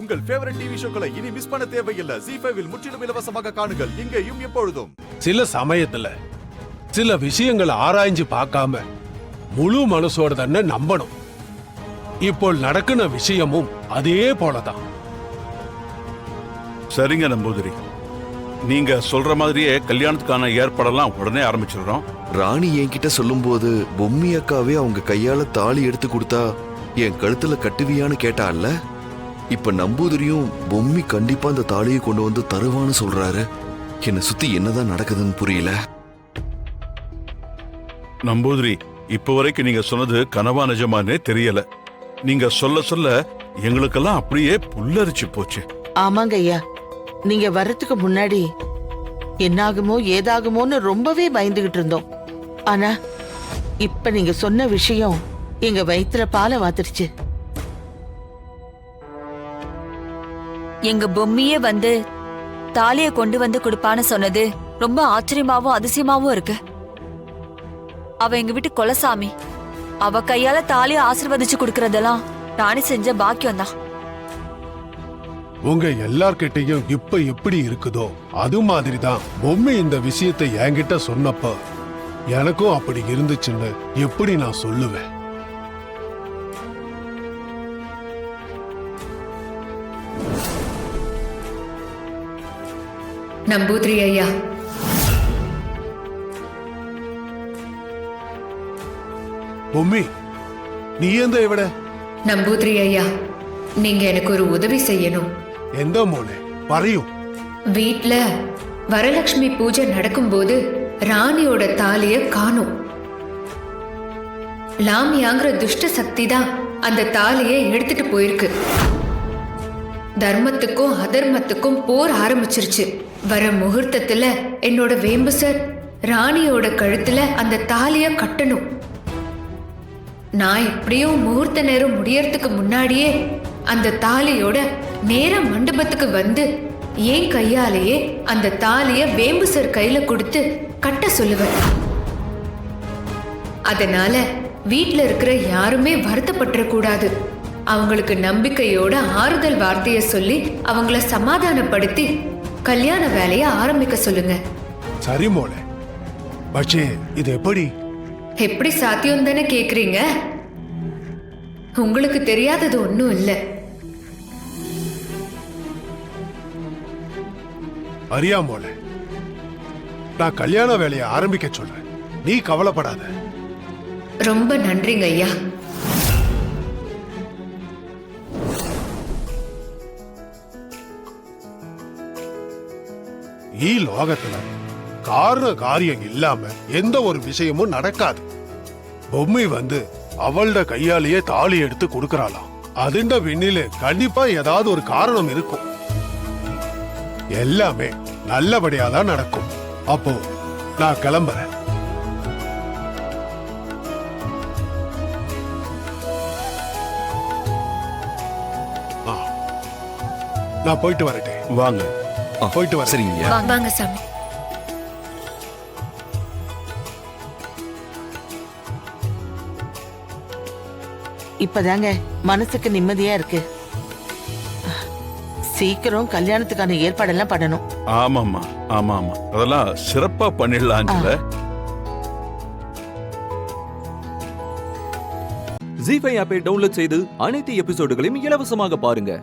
உங்கள் favourite TV ஷோக்களை இனி miss பண்ண தேவையில்லை. ZEE5 இல் முற்றிலும் இலவசமாக காணுங்கள். இங்கேயும் எப்பொழுதும். சில சமயத்துல சில விஷயங்களை ஆராய்ஞ்சு பார்க்காம முழு மனசோட தானே நம்பணும். இப்போ நடக்கிற விஷயமும் அதே போலதான். சரிங்க நம்பூதிரி, நீங்க சொல்ற மாதிரியே கல்யாணத்துக்கான ஏற்பாடெல்லாம் உடனே ஆரம்பிச்சிடுறோம். ராணி என்கிட்ட சொல்லும்போது பொம்மி அக்காவே அவங்க கையால தாலி எடுத்து கொடுத்தா என் கழுத்துல கட்டுவியான்னு கேட்டால, இப்ப நம்பூதிரியும் பொம்மி கண்டிப்பா அந்த தாலியை கொண்டு வந்து தருவான்னு சொல்றாரு. என்னை சுத்தி என்னதான் நடக்குதுன்னு புரியல. நம்பூதிரி, இப்ப வரைக்கும் நீங்க சொன்னது கனவா நிஜமானே தெரியல. நீங்க சொல்ல சொல்ல எங்களுக்கெல்லாம் அப்படியே புல்லரிச்சு போச்சு. ஆமாங்க ஐயா, நீங்க வர்றதுக்கு முன்னாடி என்னாகுமோ ஏதாகுமோன்னு ரொம்பவே பயந்துகிட்டு இருந்தோம். ஆனா இப்ப நீங்க சொன்ன விஷயம் எங்க வயித்துல பாலை வாத்துருச்சு. எங்க பொம்மியே வந்து தாலிய கொண்டு வந்து கொடுப்பான்னு சொன்னது ரொம்ப ஆச்சரியமாவும் அதிசயமாவும் இருக்கு. அவ எங்க வீட்டு கொலசாமி. அவ கையால தாலிய ஆசீர்வதிச்சு கொடுக்கறதெல்லாம் ராணி செஞ்ச பாக்கியம் தான். உங்க எல்லார்கிட்டையும் இப்ப எப்படி இருக்குதோ அது மாதிரிதான் பொம்மை இந்த விஷயத்தை என்கிட்ட சொன்னப்ப எனக்கும் அப்படி இருந்துச்சுன்னு எப்படி நான் சொல்லுவேன்? நம்பூதிரி ஐயா, பொம்மி, நீ எந்த இவட? நம்பூதிரி ஐயா, நீங்க எனக்கு ஒரு உதவி செய்யணும். எந்த மோனே பறையும்? வீட்ல வரலட்சுமி பூஜை நடக்கும்போது ராணியோட தாலிய காணும். லாமியாங்கிற துஷ்ட சக்தி தான் அந்த தாலியை எடுத்துட்டு போயிருக்கு. தர்மத்துக்கும் அதர்மத்துக்கும் போர் ஆரம்பிச்சிருச்சு. வர முகூர்த்தத்துல என்னோட வேம்பு சார் ராணியோட கழுத்துல அந்த தாலிய கட்டணும். நான் எப்படியும் முகூர்த்த நேரம் முடியறதுக்கு முன்னாடியே அந்த தாலியோட நேர மண்டபத்துக்கு வந்து என் கையாலேயே அந்த தாலிய வேம்பு சார் கையில கொடுத்து கட்ட சொல்லுவேன். அதனால வீட்ல இருக்கிற யாருமே வருத்தப்பட்டுற கூடாது. அவங்களுக்கு நம்பிக்கையோட ஆறுதல் வார்த்தைய சொல்லி அவங்கள சமாதானப்படுத்தி கல்யாண வேலைய ஆரம்பிக்க சொல்லுங்க. சரி மோனே, பச்சே இது எப்படி சாத்தியம் தானே கேக்குறீங்க? உங்களுக்கு தெரியாதது ஒண்ணும் இல்ல. அறியா மோனே, நான் கல்யாண வேலையை ஆரம்பிக்க சொல்றேன், நீ கவலைப்படாத. ரொம்ப நன்றிங்க ஐயா. லோகத்துல காரண காரியம் இல்லாம எந்த ஒரு விஷயமும் நடக்காது. பொம்மை வந்து அவளோட கையாலேயே தாலி எடுத்து கொடுக்கறாளாம். அதுண்ட பின்னில கண்டிப்பா ஏதாவது ஒரு காரணம் இருக்கும். எல்லாமே நல்லபடியா தான் நடக்கும். அப்போ நான் கிளம்புறேன். நான் போயிட்டு வரட்டேன். வாங்க, போயிட்டு வர. சரிங்க. வாங்க சாமி. இப்பதாங்க மனசுக்கு நிம்மதியா இருக்கு. சீக்கிரம் கல்யாணத்துக்கான ஏற்பாடெல்லாம் பண்ணணும். ஆமாமா ஆமாமா, அதெல்லாம் சிறப்பா பண்ணிடலாம். ZEE5 ஆப்பை டவுன்லோட் செய்து அனைத்து எபிசோடுகளையும் இலவசமாக பாருங்க.